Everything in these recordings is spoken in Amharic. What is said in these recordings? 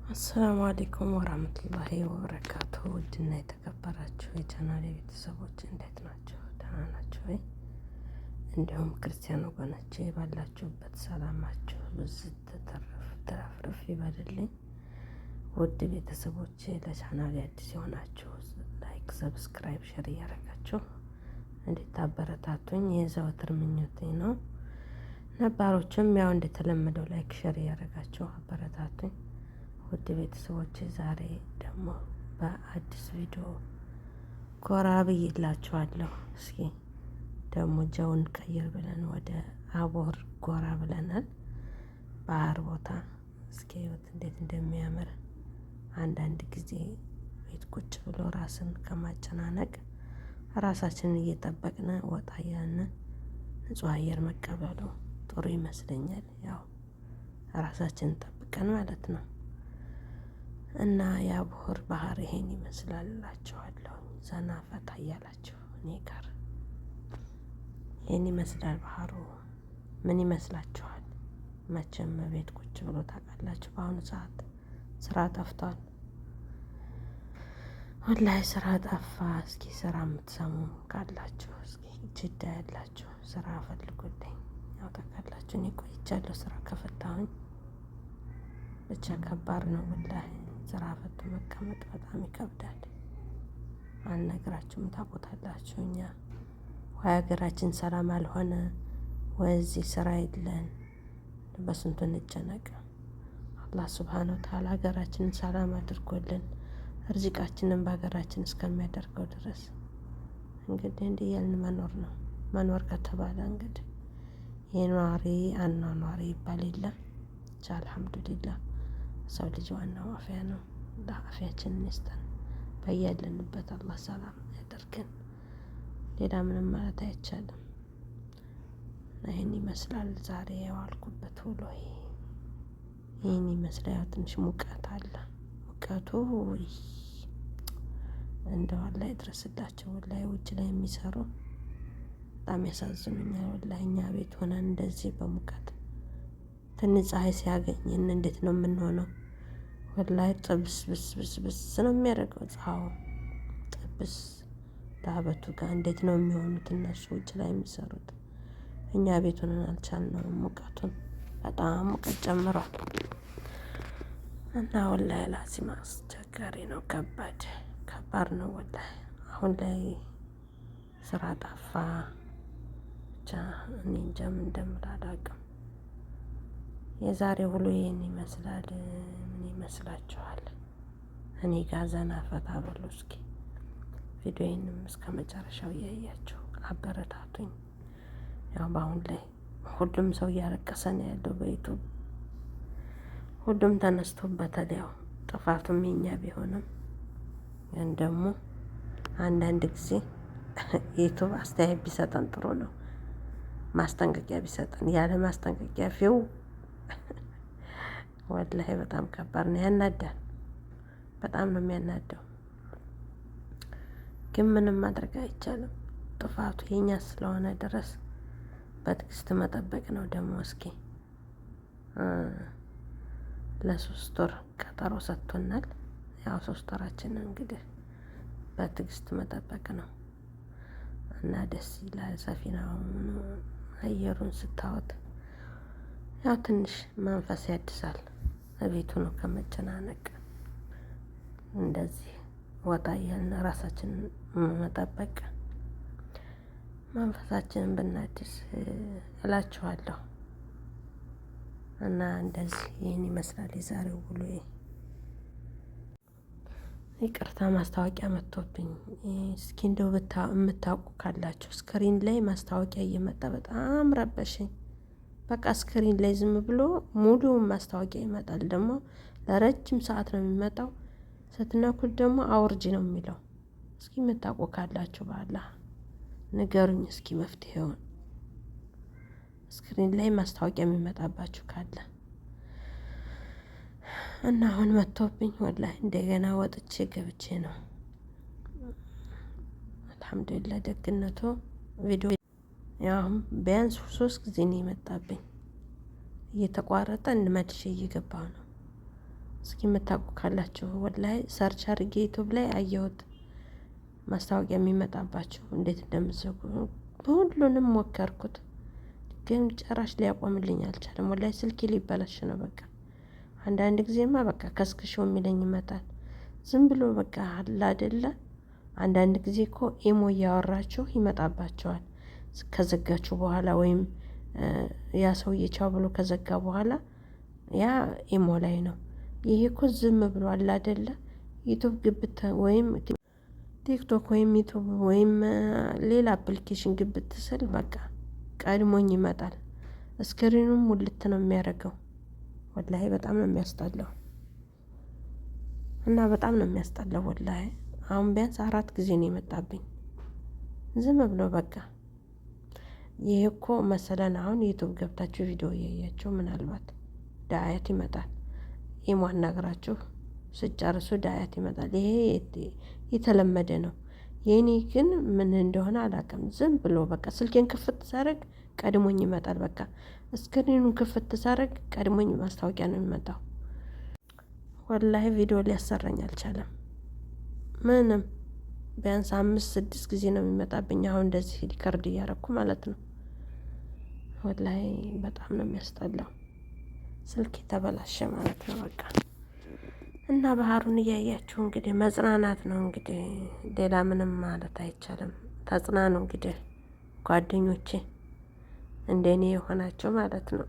አሰላሙ አለይኩም ወራህመቱላሂ ወበረካቱሁ። ውድና የተከበራችሁ የቻናሌ ቤተሰቦች እንዴት ናቸው? ደህና ናቸው ወይ? እንዲሁም ክርስቲያን ወገኖቼ ባላችሁበት ሰላማችሁ ብዝት ተረፍርፍ ይበልልኝ። ውድ ቤተሰቦቼ ለቻናሌ አዲስ የሆናችሁ ላይክ፣ ሰብስክራይብ፣ ሼር እያደረጋችሁ እንድታበረታቱኝ የዘወትር ምኞቴ ነው። ነባሮችም ያው እንደተለመደው ላይክ፣ ሼር እያደረጋችሁ አበረታቱኝ። ውድ ቤተሰቦች ዛሬ ደግሞ በአዲስ ቪዲዮ ጎራ ብዬላችኋለሁ። እስኪ ደግሞ ጀውን ቀይር ብለን ወደ አቦር ጎራ ብለናል። ባህር ቦታ እስኪ ህይወት እንዴት እንደሚያምር አንዳንድ ጊዜ ቤት ቁጭ ብሎ ራስን ከማጨናነቅ ራሳችንን እየጠበቅን ወጣ እያልን ንጹህ አየር መቀበሉ ጥሩ ይመስለኛል። ያው ራሳችንን ጠብቀን ማለት ነው። እና የአቦር ባህር ይሄን ይመስላል እላችኋለሁ። ዘና ፈታ እያላችሁ እኔ ጋር ይሄን ይመስላል ባህሩ። ምን ይመስላችኋል? መቼም ቤት ቁጭ ብሎ ታውቃላችሁ። በአሁኑ ሰዓት ስራ ጠፍቷል። ወላሂ ስራ ጠፋ። እስኪ ስራ የምትሰሙ ካላችሁ እስኪ ጅዳ ያላችሁ ስራ ፈልጉልኝ። ያው ታውቃላችሁ እኔ ቆይቻለሁ ስራ ከፈታሁኝ። ብቻ ከባድ ነው ወላሂ ስራ ፈቶ መቀመጥ በጣም ይከብዳል። አልነግራችሁም፣ ታውቁታላችሁ። እኛ ወይ ሀገራችን ሰላም አልሆነ ወይ እዚህ ስራ የለን፣ በስንቱ እንጨነቅ። አላህ ሱብሃነሁ ወተዓላ ሀገራችንን ሰላም አድርጎልን ርዚቃችንን በሀገራችን እስከሚያደርገው ድረስ እንግዲህ እንዲህ እያልን መኖር ነው። መኖር ከተባለ እንግዲህ የኗሪ አኗኗሪ ይባል የለም። ብቻ አልሐምዱሊላህ ሰው ልጅ ዋናው አፍያ ነው። አፍያችንን ይስጠን። በያለንበት አላህ ሰላም ያደርገን። ሌላ ምንም ማለት አይቻልም። ይህን ይመስላል ዛሬ የዋልኩበት ውሎ ይህን ይመስላል። ያው ትንሽ ሙቀት አለ። ሙቀቱ እንደው አላህ ይድረስላቸው። ወላሂ ውጭ ላይ የሚሰሩ በጣም ያሳዝኑኛል። ወላሂ እኛ ቤት ሆነን እንደዚህ በሙቀት ትንሽ ፀሐይ ሲያገኝን እንዴት ነው የምንሆነው? ወላሂ ጥብስ ብስ ነው የሚያደርገው። ፀሐዩ ጥብስ ዳበቱ ጋር እንዴት ነው የሚሆኑት እነሱ ውጭ ላይ የሚሰሩት? እኛ ቤት ሆነን አልቻልነውም። ሙቀቱን በጣም ሙቀት ጨምሯል እና ወላሂ ላዚም አስቸጋሪ ነው። ከባድ ነው ወላሂ። አሁን ላይ ስራ ጠፋ። ብቻ እኔ እንጃ ምን እንደምል አላውቅም። የዛሬ ውሎ ይሄን ይመስላል። ምን ይመስላችኋል? እኔ ጋር ዘና ፈታ በሉ እስኪ። ቪዲዮዬንም እስከ መጨረሻው እያያችሁ አበረታቱኝ። ያው በአሁን ላይ ሁሉም ሰው እያለቀሰ ነው ያለው በዩቱብ። ሁሉም ተነስቶበታል። ያው ጥፋቱም የኛ ቢሆንም ግን ደግሞ አንዳንድ ጊዜ ዩቱብ አስተያየት ቢሰጠን ጥሩ ነው። ማስጠንቀቂያ ቢሰጠን። ያለ ማስጠንቀቂያ ፊው ወላሂ በጣም ከባድ ነው። ያናዳል። በጣም ነው የሚያናደው። ግን ምንም ማድረግ አይቻልም። ጥፋቱ የኛ ስለሆነ ድረስ በትዕግስት መጠበቅ ነው። ደግሞ እስኪ ለ3 ወር ቀጠሮ ሰጥቶናል። ያው 3 ወራችንን እንግዲህ በትዕግስት መጠበቅ ነው እና ደስ ይላል። ሰፊናውን አየሩን ስታወት ያው ትንሽ መንፈስ ያድሳል። በቤቱ ነው ከመጨናነቅ እንደዚህ ወጣ እያልን ራሳችንን መጠበቅ መንፈሳችንን ብናድስ እላችኋለሁ። እና እንደዚህ ይህን ይመስላል የዛሬው ውሎዬ። ይቅርታ ማስታወቂያ መጥቶብኝ። እስኪ እንደው የምታውቁ ካላችሁ ስክሪን ላይ ማስታወቂያ እየመጣ በጣም ረበሽኝ። በቃ ስክሪን ላይ ዝም ብሎ ሙሉውን ማስታወቂያ ይመጣል። ደግሞ ለረጅም ሰዓት ነው የሚመጣው። ስትነኩት ደግሞ አውርጂ ነው የሚለው። እስኪ የምታውቁ ካላችሁ በአላህ ንገሩኝ እስኪ መፍትሄውን። ስክሪን ላይ ማስታወቂያ የሚመጣባችሁ ካለ እና አሁን መጥቶብኝ ወላሂ እንደገና ወጥቼ ገብቼ ነው። አልሐምዱሊላህ ደግነቱ ቪዲዮ ያው ቢያንስ 3 ጊዜ ነው የመጣብኝ። እየተቋረጠ መልሼ እየገባሁ ነው። እስኪ የምታውቁ ካላችሁ ወላሂ ሰርች አድርጌ ዩቱብ ላይ አየሁት ማስታወቂያ የሚመጣባችሁ እንዴት እንደምትዘጉ ሁሉንም ሞከርኩት፣ ግን ጭራሽ ሊያቆምልኝ አልቻለም። ወላሂ ስልኬ ሊበላሽ ነው በቃ። አንዳንድ ጊዜማ በቃ ከስክሾ የሚለኝ ይመጣል። ዝም ብሎ በቃ አለ አይደለ። አንዳንድ ጊዜ እኮ ኢሞ እያወራችሁ ይመጣባቸዋል ከዘጋችሁ በኋላ፣ ወይም ያ ሰውዬ ቻው ብሎ ከዘጋ በኋላ ያ ኢሞ ላይ ነው። ይሄ እኮ ዝም ብሎ አለ አይደለ። ዩቱብ ግብት ወይም ቲክቶክ ወይም ዩቱብ ወይም ሌላ አፕሊኬሽን ግብት ስል በቃ ቀድሞኝ ይመጣል። ስክሪኑም ሙልት ነው የሚያደርገው። ወላሂ በጣም ነው የሚያስጠላው እና በጣም ነው የሚያስጠላው ወላሂ። አሁን ቢያንስ 4 ጊዜ ነው የመጣብኝ ዝም ብሎ በቃ። ይሄ እኮ መሰለን አሁን ዩቱብ ገብታችሁ ቪዲዮ እያያችሁ ምናልባት ዳያት ይመጣል። ኢሞ አናግራችሁ ስጨርሱ ዳያት ይመጣል። ይሄ የተለመደ ነው። የኔ ግን ምን እንደሆነ አላውቅም። ዝም ብሎ በቃ ስልኬን ክፍት ሳረግ ቀድሞኝ ይመጣል። በቃ ስክሪኑን ክፍት ሳረግ ቀድሞኝ ማስታወቂያ ነው የሚመጣው። ወላሂ ቪዲዮ ሊያሰራኝ አልቻለም። ምንም ቢያንስ 5-6 ጊዜ ነው የሚመጣብኝ። አሁን እንደዚህ ሪከርድ እያረኩ ማለት ነው። ወላሂ በጣም ነው የሚያስጠላው። ስልክ የተበላሸ ማለት ነው በቃ። እና ባህሩን እያያችሁ እንግዲህ መጽናናት ነው እንግዲህ፣ ሌላ ምንም ማለት አይቻልም። ተጽናኑ እንግዲህ ጓደኞቼ፣ እንደኔ የሆናቸው ማለት ነው።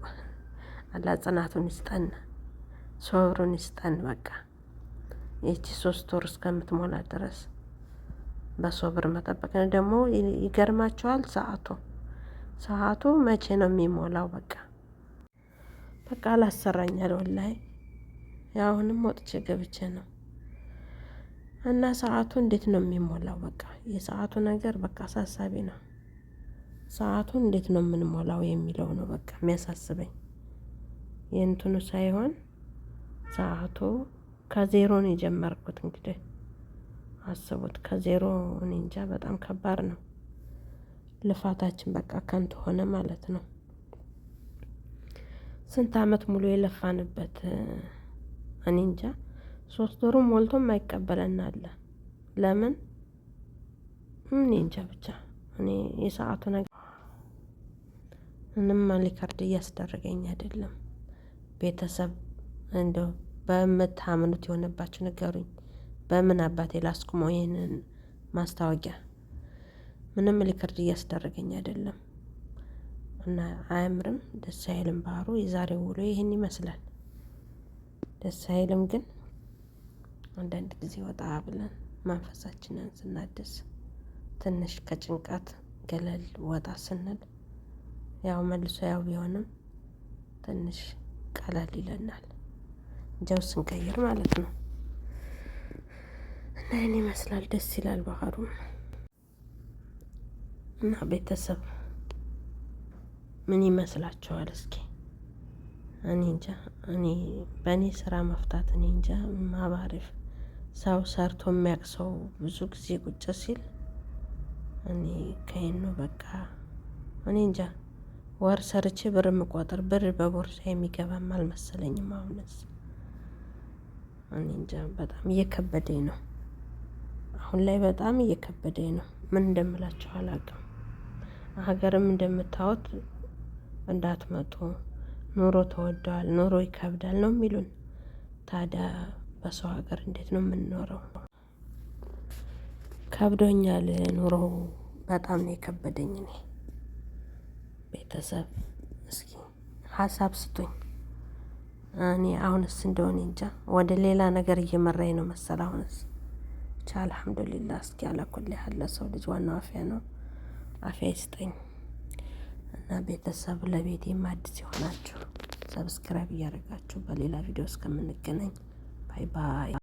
አላህ ጽናቱን ይስጠን፣ ሶብሩን ይስጠን። በቃ ይቺ 3 ወር እስከምትሞላ ድረስ በሶብር መጠበቅ ነው። ደግሞ ይገርማቸዋል ሰዓቱ መቼ ነው የሚሞላው? በቃ አላሰራኛል ወላሂ። አሁንም ወጥቼ ገብቼ ነው እና ሰዓቱ እንዴት ነው የሚሞላው? በቃ የሰዓቱ ነገር በቃ አሳሳቢ ነው። ሰዓቱን እንዴት ነው የምንሞላው የሚለው ነው በቃ የሚያሳስበኝ። የእንትኑ ሳይሆን ሰዓቱ ከዜሮ ነው የጀመርኩት። እንግዲህ አስቡት፣ ከዜሮ እኔ እንጃ፣ በጣም ከባድ ነው። ልፋታችን በቃ ከንቱ ሆነ ማለት ነው። ስንት አመት ሙሉ የለፋንበት እኔ እንጃ። 3 ወሩ ሞልቶ የማይቀበለን አለ። ለምን እኔ እንጃ። ብቻ እኔ የሰዓቱ ነገር ምንም ሪከርድ እያስደረገኝ አይደለም። ቤተሰብ እንደው በምታምኑት የሆነባችሁ ንገሩኝ። በምን አባቴ ላስቁመው ይሄንን ማስታወቂያ? ምንም ሪከርድ እያስደረገኝ አይደለም እና አያምርም፣ ደስ አይልም። ባህሩ የዛሬው ውሎ ይህን ይመስላል። ደስ አይልም፣ ግን አንዳንድ ጊዜ ወጣ ብለን መንፈሳችንን ስናድስ ትንሽ ከጭንቀት ገለል ወጣ ስንል ያው መልሶ ያው ቢሆንም ትንሽ ቀለል ይለናል። ጀው ስንቀይር ማለት ነው። እና ይህን ይመስላል። ደስ ይላል ባህሩ እና ቤተሰብ ምን ይመስላችኋል? እስኪ እኔ እንጃ። እኔ በእኔ ስራ መፍታት እኔ እንጃ ማባሪፍ ሰው ሰርቶ የሚያውቅ ሰው ብዙ ጊዜ ቁጭ ሲል እኔ ከይኑ በቃ እኔ እንጃ። ወር ሰርቼ ብር የምቆጥር ብር በቦርሳ የሚገባም አልመሰለኝም። አሁንስ እኔ እንጃ፣ በጣም እየከበደኝ ነው። አሁን ላይ በጣም እየከበደኝ ነው። ምን እንደምላችሁ አላውቅም። ሀገርም እንደምታዩት እንዳትመጡ፣ ኑሮ ተወደዋል፣ ኑሮ ይከብዳል ነው የሚሉን። ታዲያ በሰው ሀገር እንዴት ነው የምንኖረው? ከብዶኛል ኑሮ፣ በጣም ነው የከበደኝ። እኔ ቤተሰብ እስኪ ሀሳብ ስጡኝ። እኔ አሁንስ እንደሆነ እንጃ ወደ ሌላ ነገር እየመራኝ ነው መሰል። አሁንስ ብቻ አልሐምዱሊላህ። እስኪ አላኩል ያለ ሰው ልጅ ዋናው አፍያ ነው። አፍያ ይስጠኝ። እና ቤተሰብ ለቤቴም አዲስ የሆናችሁ ሰብስክራይብ እያደረጋችሁ በሌላ ቪዲዮ እስከምንገናኝ ባይ ባይ።